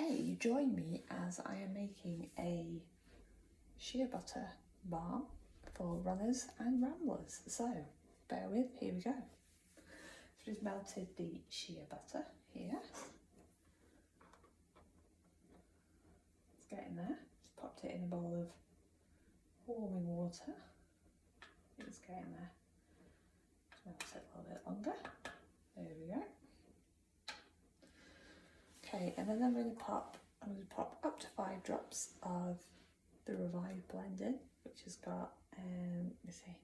today join me as I am making a shea butter balm for runners and ramblers. So bear with, here we go. So just melted the shea butter here. It's getting there. Just popped it in a bowl of warming water. It's getting there. Just melt it a little bit longer. There we go. Okay, and then I'm going to pop up to 5 drops of the Revive blend in, which has got let me see,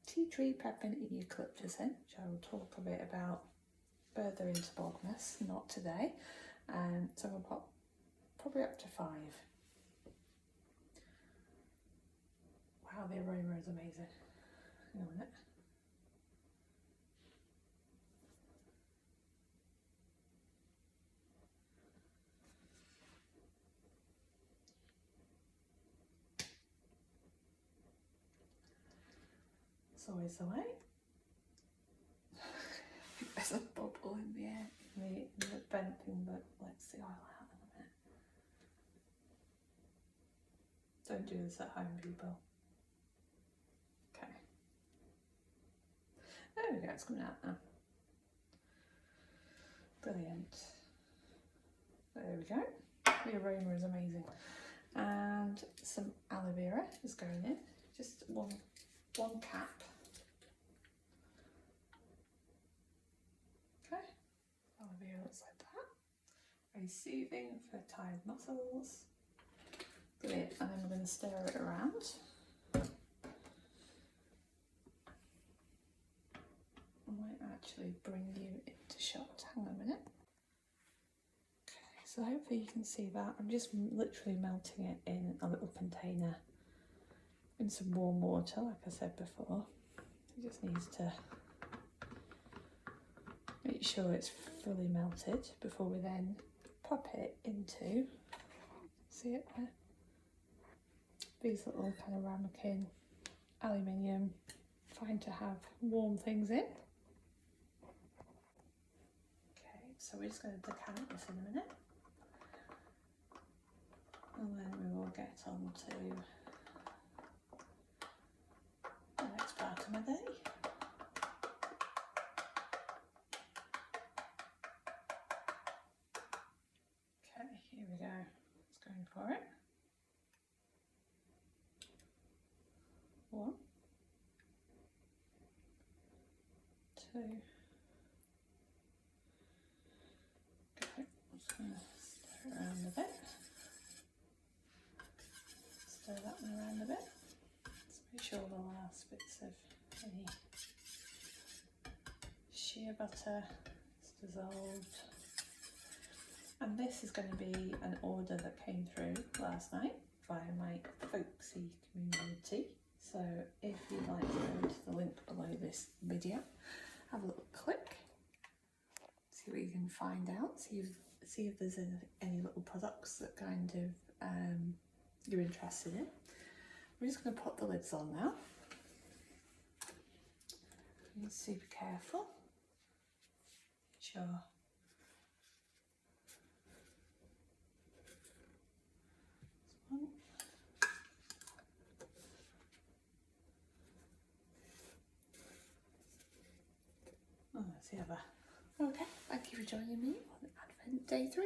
tea tree, peppermint and eucalyptus in, which I will talk a bit about further into Vlogmas, not today. So I'm going to pop probably up to 5. Wow, the aroma is amazing. Hang on a minute. It's always the way. There's a bubble in the air, in the bent thing, but let's see, I'll have in a minute. Don't do this at home, people. Okay. There we go, it's coming out now. Brilliant. There we go. The aroma is amazing. And some aloe vera is going in. Just one cap. Okay. Aloe vera looks like that. Very soothing for tired muscles. Brilliant. And then we're going to stir it around. I might actually bring you into shot. Hang on a minute. Okay, so hopefully you can see that. I'm just literally melting it in a little container in some warm water, like I said before. It just needs to make sure it's fully melted before we then pop it into, see it there? These little kind of ramekin aluminium, fine to have warm things in. Okay, so we're just going to decant this in a minute. And then we will get on to the next part of my day. Okay, here we go. It's going for it. 1, 2. Okay, I'm just going to stir it around a bit. Stir that one around a bit. Let's make sure the last bits of any shea butter is dissolved. And this is going to be an order that came through last night via my folksy community. So if you'd like to go to the link below this video, have a little click, see what you can find out, see if there's any little products that kind of you're interested in. We're just going to put the lids on now. Be super careful. Sure. This one. Oh, that's the other. Okay, thank you for joining me on Advent Day 3.